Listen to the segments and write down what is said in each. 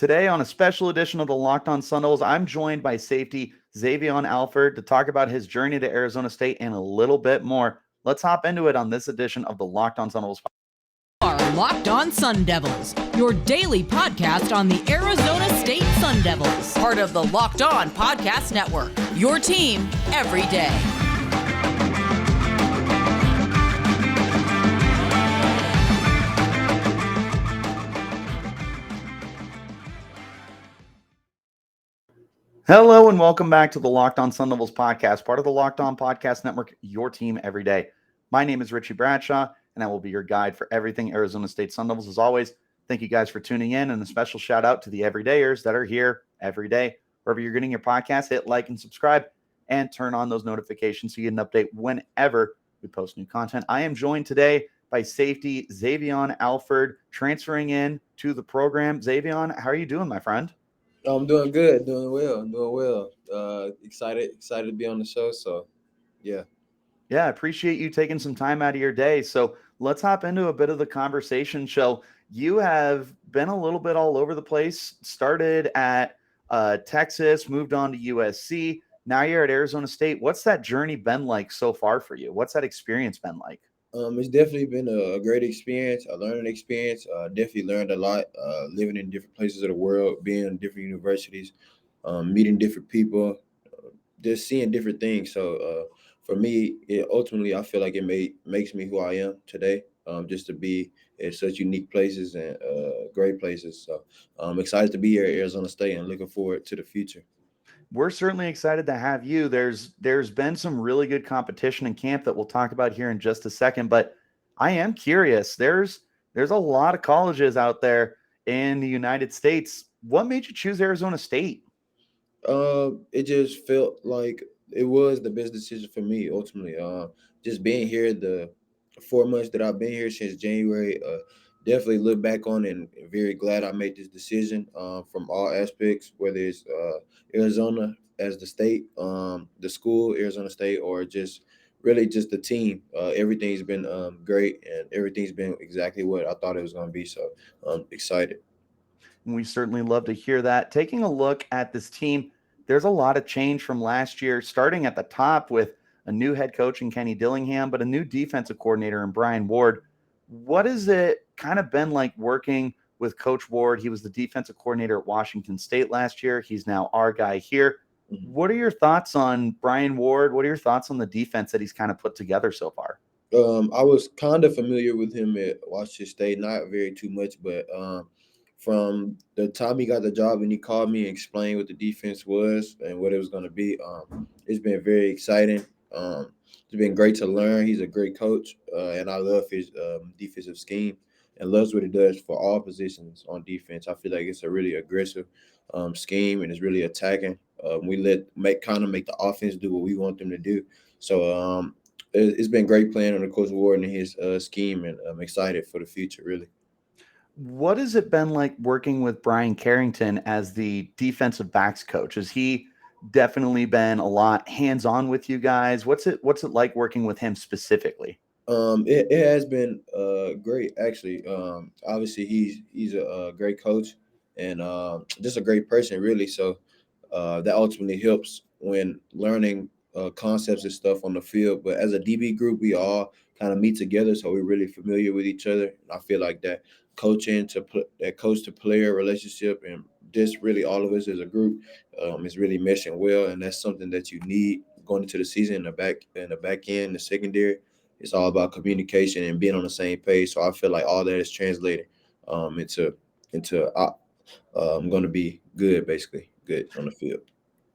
Today, on a special edition of the Locked On Sun Devils, I'm joined by safety Xavion Alford to talk about his journey to Arizona State and a little bit more. Let's hop into it on this edition of the Locked On Sun Devils. Are Locked On Sun Devils, your daily podcast on the Arizona State Sun Devils, part of the Locked On Podcast Network. Your team every day. Hello and welcome back to the Locked On Sun Devils podcast, part of the Locked On Podcast Network, your team every day. My name is Richie Bradshaw, and I will be your guide for everything Arizona State Sun Devils. As always, thank you guys for tuning in, and a special shout out to the everydayers that are here every day. Wherever you're getting your podcast, hit like and subscribe, and turn on those notifications so you get an update whenever we post new content. I am joined today by safety Xavion Alford, transferring in to the program. Xavion, how are you doing, my friend? I'm doing good, doing well. Excited to be on the show. So, yeah. Yeah, I appreciate you taking some time out of your day. So let's hop into a bit of the conversation. So you have been a little bit all over the place, started at Texas, moved on to USC. Now you're at Arizona State. What's that journey been like so far for you? What's that experience been like? It's definitely been a great experience, a learning experience. Definitely learned a lot, living in different places of the world, being in different universities, meeting different people, just seeing different things. So for me, ultimately, I feel like it makes me who I am today, just to be in such unique places and great places. So I'm excited to be here at Arizona State and looking forward to the future. We're certainly excited to have you. There's been some really good competition in camp that we'll talk about here in just a second, but I am curious. There's a lot of colleges out there in the United States. What made you choose Arizona State? It just felt like it was the best decision for me ultimately. Just being here the 4 months that I've been here since January, definitely look back on and very glad I made this decision. From all aspects, whether it's Arizona as the state, the school, Arizona State, or just really just the team. Everything's been great and everything's been exactly what I thought it was going to be. So I'm excited. And we certainly love to hear that. Taking a look at this team, there's a lot of change from last year, starting at the top with a new head coach in Kenny Dillingham, but a new defensive coordinator in Brian Ward. What has it kind of been like working with Coach Ward? He was the defensive coordinator at Washington State last year. He's now our guy here. Mhm. What are your thoughts on Brian Ward? What are your thoughts on the defense that he's kind of put together so far? I was kind of familiar with him at Washington State, not very too much, but from the time he got the job and he called me and explained what the defense was and what it was going to be, it's been very exciting. It's been great to learn. He's a great coach, and I love his defensive scheme and loves what he does for all positions on defense. I feel like it's a really aggressive scheme and it's really attacking. We make the offense do what we want them to do. So it's been great playing under Coach Ward and his scheme, and I'm excited for the future, really. What has it been like working with Brian Carrington as the defensive backs coach? Has he definitely been a lot hands-on with you guys? What's it like working with him specifically? It has been great, actually. Obviously, he's a great coach and just a great person, really. So that ultimately helps when learning concepts and stuff on the field. But as a DB group, we all kind of meet together, so we're really familiar with each other. And I feel like that coach to player relationship, and just really all of us as a group, is really meshing well, and that's something that you need going into the season in the back end, the secondary. It's all about communication and being on the same page. So I feel like all that is translated into I'm going to be good, basically good on the field.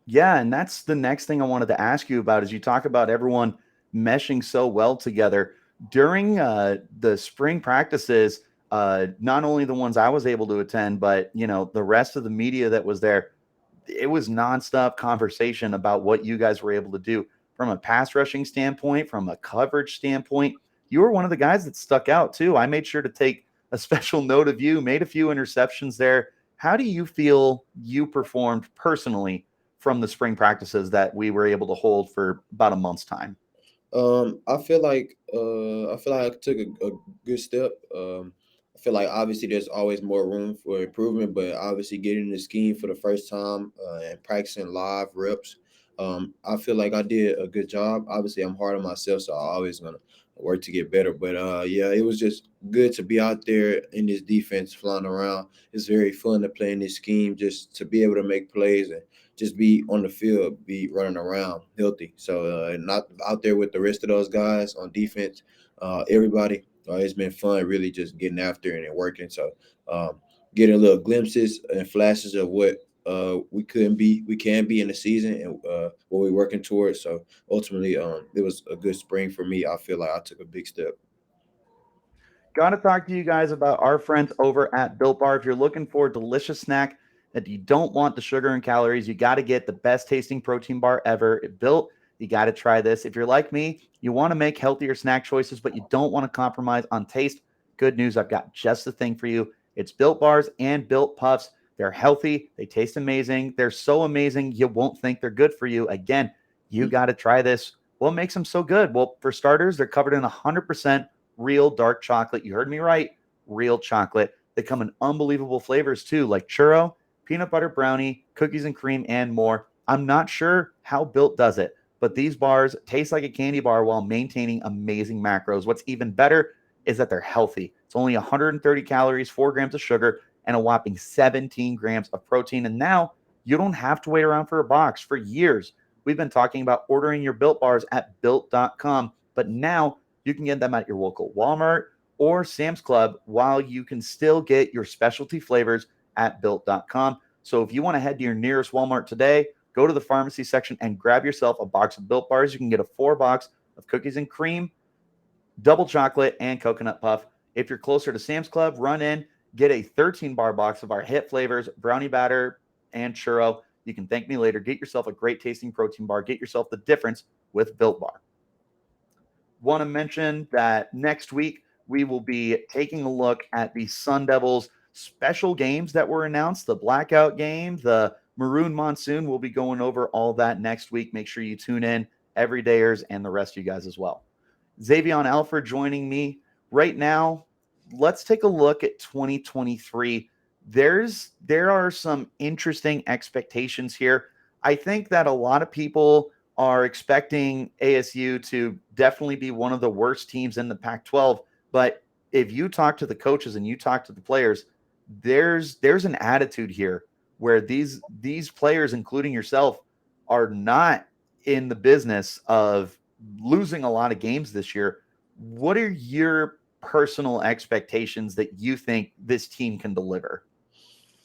Yeah, and that's the next thing I wanted to ask you about is you talk about everyone meshing so well together during the spring practices. Not only the ones I was able to attend, but the rest of the media that was there. It was nonstop conversation about what you guys were able to do from a pass rushing standpoint, from a coverage standpoint. You were one of the guys that stuck out too. I made sure to take a special note of you, made a few interceptions there. How do you feel you performed personally from the spring practices that we were able to hold for about a month's time? I feel like I took a good step. I feel like obviously there's always more room for improvement, but obviously getting the scheme for the first time and practicing live reps, I feel like I did a good job. Obviously, I'm hard on myself, so I'm always gonna work to get better. But yeah, it was just good to be out there in this defense, flying around. It's very fun to play in this scheme, just to be able to make plays and just be on the field, be running around healthy. So not out there with the rest of those guys on defense, everybody. It's been fun, really, just getting after it and working. So, getting little glimpses and flashes of what we can be in the season and what we're working towards. So ultimately, it was a good spring for me. I feel like I took a big step. Got to talk to you guys about our friends over at Built Bar. If you're looking for a delicious snack that you don't want the sugar and calories, you got to get the best tasting protein bar ever. Built, you got to try this. If you're like me, you want to make healthier snack choices, but you don't want to compromise on taste. Good news, I've got just the thing for you. It's Built Bars and Built Puffs. They're healthy, they taste amazing. They're so amazing, you won't think they're good for you. Again, you got to try this. What makes them so good? Well, for starters, they're covered in 100% real dark chocolate. You heard me right. Real chocolate. They come in unbelievable flavors too, like churro, peanut butter brownie, cookies and cream, and more. I'm not sure how Built does it, but these bars taste like a candy bar while maintaining amazing macros. What's even better is that they're healthy. It's only 130 calories, 4 grams of sugar, and a whopping 17 grams of protein. And now you don't have to wait around for a box. For years, we've been talking about ordering your Built bars at built.com, but now you can get them at your local Walmart or Sam's Club while you can still get your specialty flavors at built.com. So if you want to head to your nearest Walmart today, go to the pharmacy section and grab yourself a box of Built Bars. You can get a 4 box of cookies and cream, double chocolate, and coconut puff. If you're closer to Sam's Club, run in, get a 13-bar box of our hit flavors, brownie batter, and churro. You can thank me later. Get yourself a great tasting protein bar. Get yourself the difference with Built Bar. Want to mention that next week we will be taking a look at the Sun Devils special games that were announced, the blackout game, the maroon monsoon. We'll be going over all that next week. Make sure you tune in, everydayers, and the rest of you guys as well. Xavion Alford joining me right now. Let's take a look at 2023. There are some interesting expectations here. I think that a lot of people are expecting ASU to definitely be one of the worst teams in the Pac-12. But if you talk to the coaches and you talk to the players, there's an attitude here where these players, including yourself, are not in the business of losing a lot of games this year. What are your personal expectations that you think this team can deliver?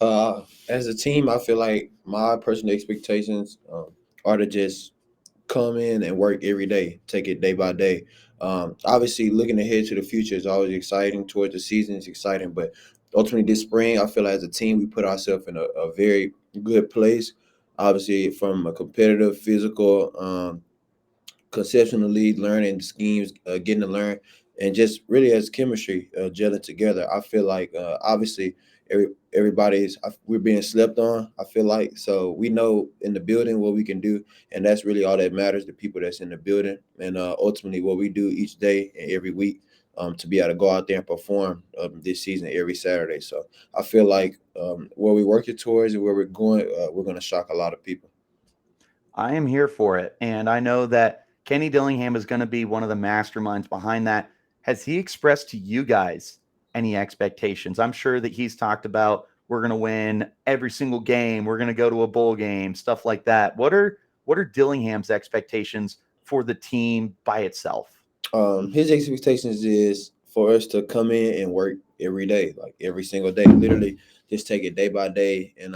As a team, I feel like my personal expectations are to just come in and work every day, take it day by day. Obviously, looking ahead to the future is always exciting. Towards the season is exciting, but ultimately this spring, I feel like as a team, we put ourselves in a very good place. Obviously, from a competitive, physical, conceptually learning schemes, getting to learn, and just really as chemistry gelling together. I feel like obviously everybody's we're being slept on. I feel like so we know in the building what we can do, and that's really all that matters. The people that's in the building, and ultimately what we do each day and every week. To be able to go out there and perform this season every Saturday. So I feel like where we're working towards and where we're going to shock a lot of people. I am here for it. And I know that Kenny Dillingham is going to be one of the masterminds behind that. Has he expressed to you guys any expectations? I'm sure that he's talked about we're going to win every single game, we're going to go to a bowl game, stuff like that. What are Dillingham's expectations for the team by itself? His expectations is for us to come in and work every day, like every single day, literally just take it day by day. And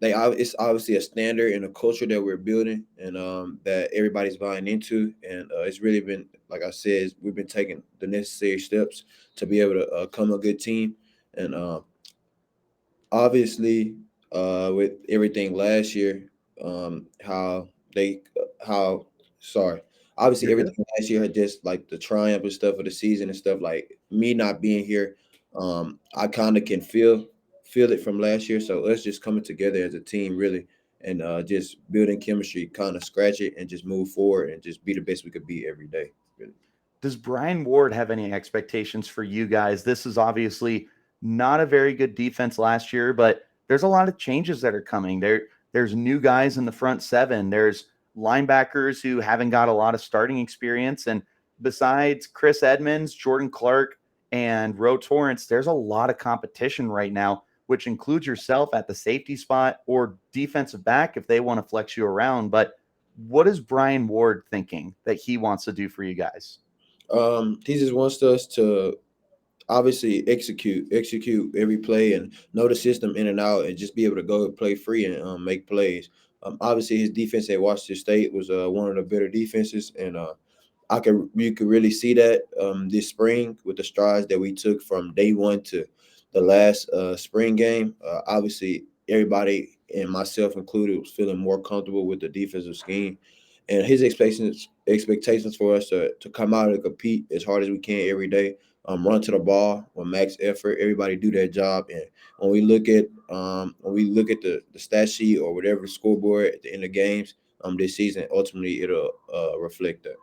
it's obviously a standard and a culture that we're building and that everybody's buying into. And it's really been, like I said, we've been taking the necessary steps to be able to come a good team. And obviously, with everything last year, how they, how, sorry, obviously You're good. everything last year had just like the triumph and stuff of the season and stuff. Like me not being here, I kind of can feel it from last year. So us just coming together as a team, really, and just building chemistry, kind of scratch it and just move forward and just be the best we could be every day. Really. Does Brian Ward have any expectations for you guys? This is obviously not a very good defense last year, but there's a lot of changes that are coming. There's new guys in the front seven. There's linebackers who haven't got a lot of starting experience. And besides Chris Edmonds, Jordan Clark, and Ro Torrance, there's a lot of competition right now, which includes yourself at the safety spot or defensive back if they want to flex you around. But what is Brian Ward thinking that he wants to do for you guys? He just wants us to obviously execute every play and know the system in and out, and just be able to go play free and make plays. Obviously, his defense at Washington State was one of the better defenses, and you could really see that this spring with the strides that we took from day one to the last spring game. Obviously, everybody and myself included was feeling more comfortable with the defensive scheme, and his expectations for us to come out and compete as hard as we can every day. Run to the ball with max effort. Everybody do their job, and when we look at the stat sheet or whatever scoreboard at the end of games this season, ultimately it'll reflect that.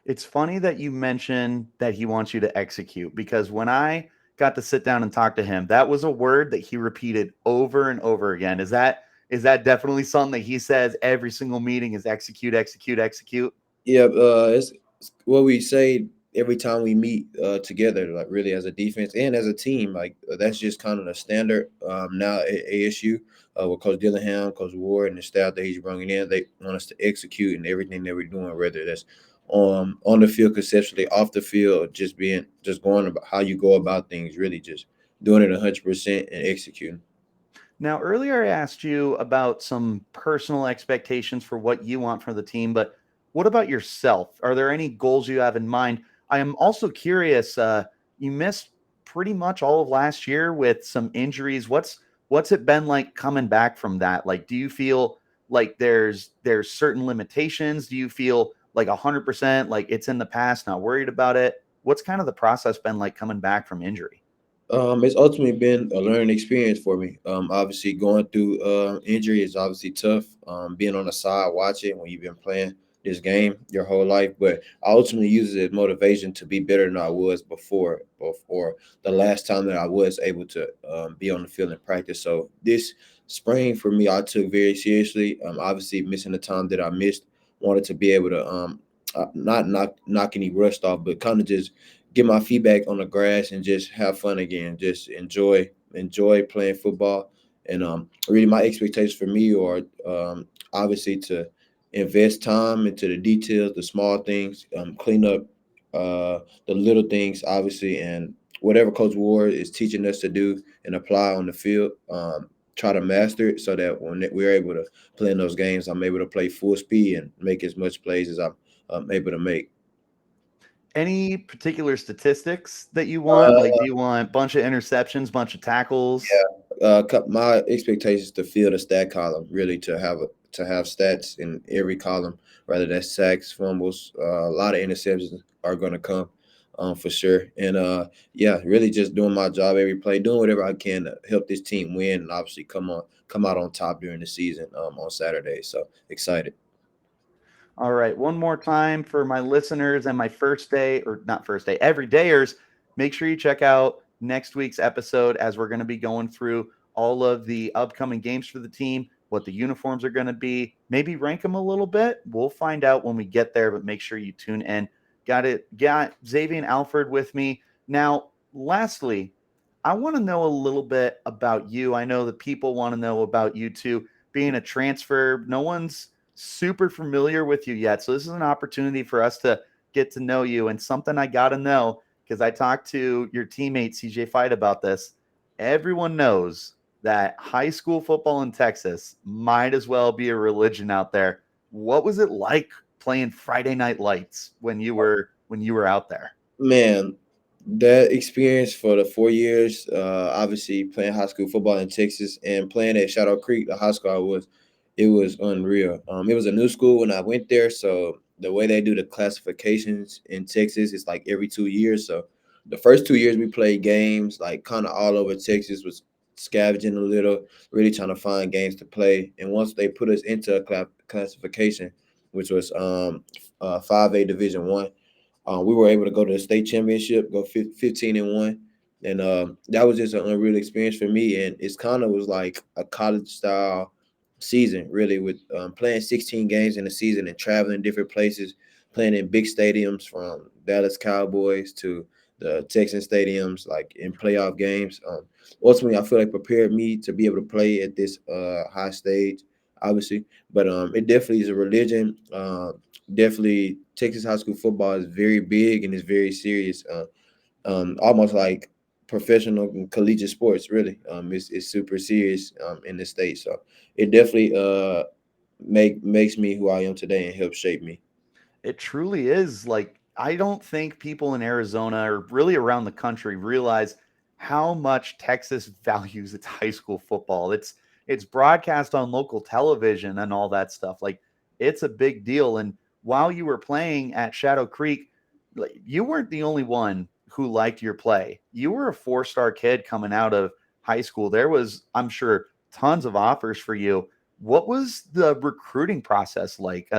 It's funny that you mentioned that he wants you to execute because when I got to sit down and talk to him, that was a word that he repeated over and over again. Is that definitely something that he says every single meeting is execute, execute, execute? Yeah, it's what we say every time we meet together, like really as a defense and as a team. Like that's just kind of the standard now at ASU with Coach Dillingham, Coach Ward, and the staff that he's bringing in. They want us to execute in everything that we're doing, whether that's on the field conceptually, off the field, just going about how you go about things, really just doing it 100% and executing. Now, earlier I asked you about some personal expectations for what you want from the team, but what about yourself? Are there any goals you have in mind? I am also curious. You missed pretty much all of last year with some injuries. What's it been like coming back from that? Like, do you feel like there's certain limitations? Do you feel like 100% like it's in the past, not worried about it? What's kind of the process been like coming back from injury? It's ultimately been a learning experience for me. Obviously, going through injury is obviously tough. Being on the side watching when you've been playing this game your whole life, but I ultimately use it as motivation to be better than I was before the last time that I was able to be on the field and practice. So this spring for me, I took very seriously. Obviously, missing the time that I missed, wanted to be able to not knock any rust off, but kind of just get my feedback on the grass and just have fun again. Just enjoy playing football. And really, my expectations for me are obviously to invest time into the details, the small things, clean up the little things, obviously, and whatever Coach Ward is teaching us to do and apply on the field. Try to master it so that when we're able to play in those games, I'm able to play full speed and make as much plays as I'm able to make. Any particular statistics that you want? Like, Uh, do you want bunch of interceptions, bunch of tackles? yeah, my expectations to fill the stat column, really to have stats in every column, whether that's sacks, fumbles, a lot of interceptions are going to come, for sure. And yeah, really just doing my job every play, doing whatever I can to help this team win, and obviously come out on top during the season on Saturday. So excited. All right, one more time for my listeners and my first day, or not first day, everydayers. Make sure you check out next week's episode as we're going to be going through all of the upcoming games for the team, what the uniforms are going to be, maybe rank them a little bit. We'll find out when we get there, but make sure you tune in. Got Xavion Alford with me. Now, lastly, I want to know a little bit about you. I know that people want to know about you too. Being a transfer, no one's super familiar with you yet. So this is an opportunity for us to get to know you. And something I got to know, because I talked to your teammate CJ Fight about this. Everyone knows that high school football in Texas might as well be a religion out there. What was it like playing Friday Night Lights when you were out there? Man, that experience for the 4 years, obviously playing high school football in Texas and playing at Shadow Creek, the high school I was, it was unreal. It was a new school when I went there, so the way they do the classifications in Texas is like every 2 years. So the first 2 years we played games like kind of all over Texas, was scavenging a little, really trying to find games to play. And once they put us into a classification, which was 5A Division 1. We were able to go to the state championship, go 15-1, and that was just an unreal experience for me. And it's kind of was like a college style season, really, with playing 16 games in a season and traveling different places, playing in big stadiums from Dallas Cowboys to the Texan stadiums, like in playoff games. Ultimately, I feel like prepared me to be able to play at this high stage, obviously. But it definitely is a religion. Definitely, Texas high school football is very big and it's very serious. Almost like professional and collegiate sports. Really, it's super serious in the state. So it definitely makes me who I am today and helps shape me. It truly is. Like, I don't think people in Arizona or really around the country realize how much Texas values its high school football. It's broadcast on local television and all that stuff. Like, it's a big deal. And while you were playing at Shadow Creek, like, you weren't the only one who liked your play. You were a four-star kid coming out of high school. There was, I'm sure, tons of offers for you. What was the recruiting process like?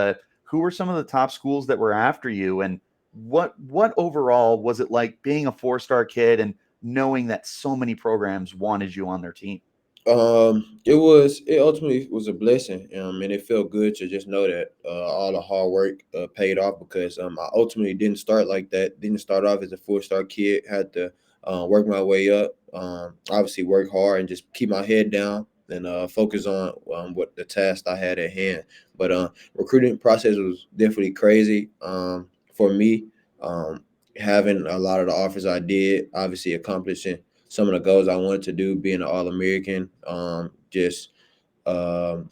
Who were some of the top schools that were after you, and what overall was it like being a four-star kid and knowing that so many programs wanted you on their team? It ultimately was a blessing, and it felt good to just know that all the hard work paid off because I ultimately didn't start like that. Didn't start off as a four-star kid. Had to work my way up. Obviously, work hard and just keep my head down and focus on what the task I had at hand. But recruiting process was definitely crazy for me. Um, Having a lot of the offers I did, obviously accomplishing some of the goals I wanted to do, being an All American, just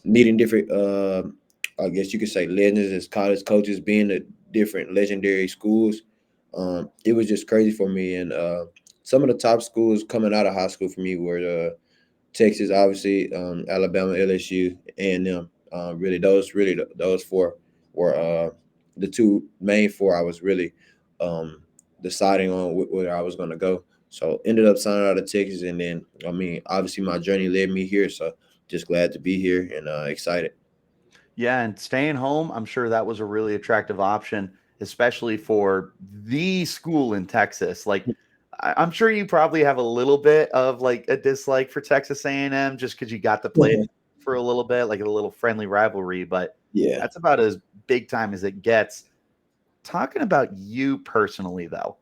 meeting different, I guess you could say, legends as college coaches, being at different legendary schools. It was just crazy for me. And some of the top schools coming out of high school for me were Texas, obviously, Alabama, LSU, A&M. Really those four were the two main four I was really um, deciding on where I was going to go. So ended up signing out of Texas, and then I mean, obviously my journey led me here. So just glad to be here and excited. Yeah, and staying home, I'm sure that was a really attractive option, especially for the school in Texas. Like, I'm sure you probably have a little bit of like a dislike for Texas A&M just because you got to play for a little bit, like a little friendly rivalry. But Yeah. that's about as big time as it gets. Talking about you personally, though,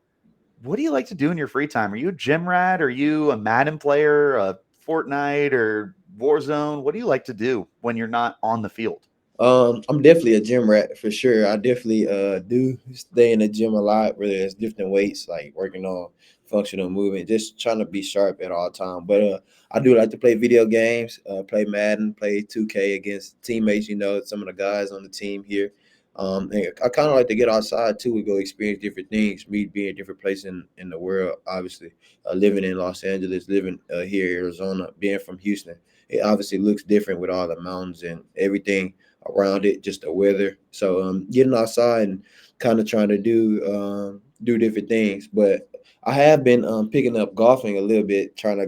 what do you like to do in your free time? Are you a gym rat? Are you a Madden player, a Fortnite, or Warzone? What do you like to do when you're not on the field? I'm definitely a gym rat for sure. I definitely do stay in the gym a lot, whether it's different weights, like working on functional movement, just trying to be sharp at all time. But I do like to play video games, play Madden, play 2K against teammates, some of the guys on the team here. And I kind of like to get outside too and go experience different things, meet being different places in the world, obviously. Living in Los Angeles, living here in Arizona, being from Houston, it obviously looks different with all the mountains and everything around it, just the weather. So getting outside and kind of trying to do different things. But I have been picking up golfing a little bit, trying to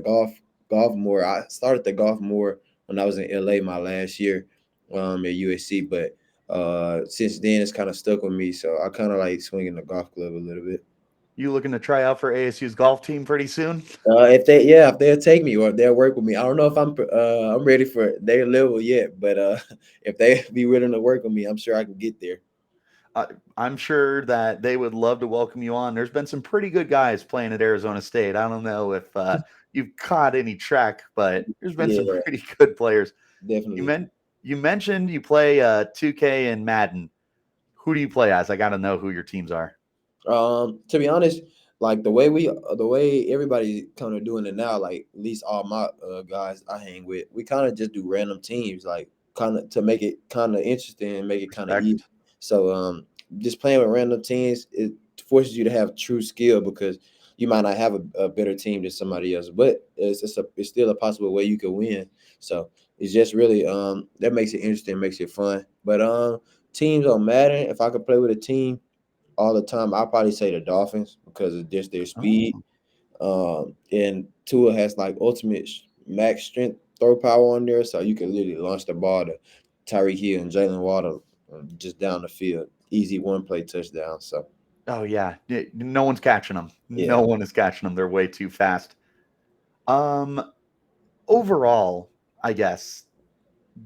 golf more. I started to golf more when I was in LA my last year at USC, but since then it's kind of stuck with me. So I kind of like swinging the golf club a little bit. You looking to try out for ASU's golf team pretty soon? If they'll take me or if they'll work with me. I don't know if I'm ready for their level yet, but if they be willing to work with me, I'm sure I can get there. Uh, I'm sure that they would love to welcome you on. There's been some pretty good guys playing at Arizona State. I don't know if you've caught any track, but there's been some Yeah, pretty good players. You definitely. meant you mentioned you play 2K and Madden. Who do you play as? I got to know who your teams are. To be honest, like the way everybody kind of doing it now, like at least all my guys I hang with, we kind of just do random teams, like kind of to make it kind of interesting and make it kind of easy. Respect. So just playing with random teams, it forces you to have true skill because you might not have a better team than somebody else, but it's still a possible way you could win. So it's just really that makes it interesting, makes it fun. But teams on Madden, if I could play with a team all the time, I'll probably say the Dolphins because of just their speed. Oh, And Tua has like ultimate max strength throw power on there, so you can literally launch the ball to Tyreek Hill and Jalen Waddle just down the field. Easy one play touchdown. So Oh yeah, no one's catching them. Yeah. No one is catching them. They're way too fast. Um, Overall, I guess,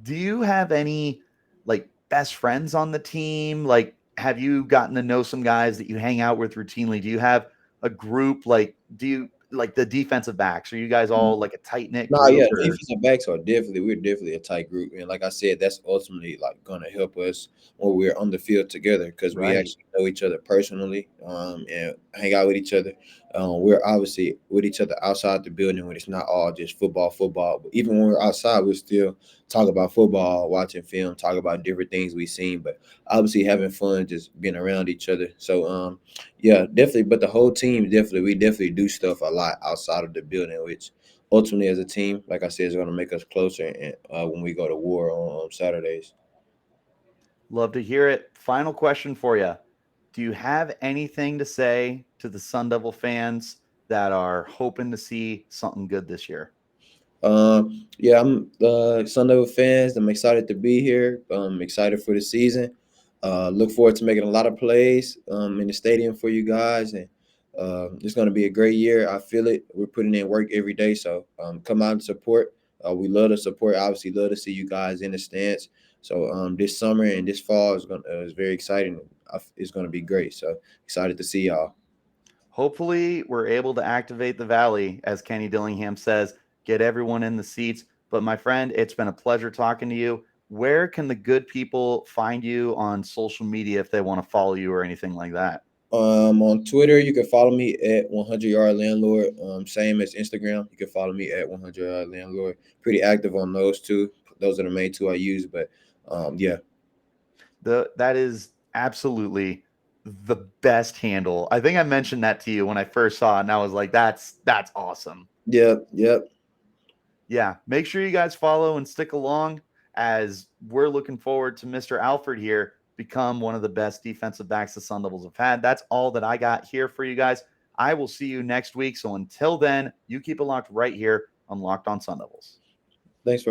do you have any like best friends on the team? Like, have you gotten to know some guys that you hang out with routinely? Do you have a group? Like, do you like the defensive backs? Are you guys all like a tight knit No, yeah, group or defensive backs are we're definitely a tight group, and like I said, that's ultimately like gonna help us when we're on the field together because we right? actually know each other personally, and hang out with each other. We're obviously with each other outside the building when it's not all just football, football. But even when we're outside, we still talk about football, watching film, talk about different things we've seen. But obviously having fun, just being around each other. So yeah, definitely. But the whole team we definitely do stuff a lot outside of the building, which ultimately as a team, like I said, is going to make us closer and, when we go to war on Saturdays. Love to hear it. Final question for you. Do you have anything to say to the Sun Devil fans that are hoping to see something good this year? Yeah, I'm Sun Devil fans. I'm excited to be here. I'm excited for the season. Look forward to making a lot of plays in the stadium for you guys, and it's going to be a great year. I feel it. We're putting in work every day, so come out and support. We love the support. Obviously, love to see you guys in the stands. So this summer and this fall is very exciting. It's going to be great. So excited to see y'all. Hopefully, we're able to activate the Valley, as Kenny Dillingham says, get everyone in the seats. But my friend, it's been a pleasure talking to you. Where can the good people find you on social media if they want to follow you or anything like that? On Twitter, you can follow me at 100 Yard Landlord. Same as Instagram, you can follow me at 100 Yard Landlord. Pretty active on those two. Those are the main two I use. But yeah, That is absolutely the best handle. I think I mentioned that to you when I first saw it, and I was like, that's awesome. yep. Yeah, make sure you guys follow and stick along as we're looking forward to Mr. Alford here become one of the best defensive backs the Sun Devils have had. That's all that I got here for you guys. I will see you next week. So until then, you keep it locked right here on Locked On Sun Devils. Thanks for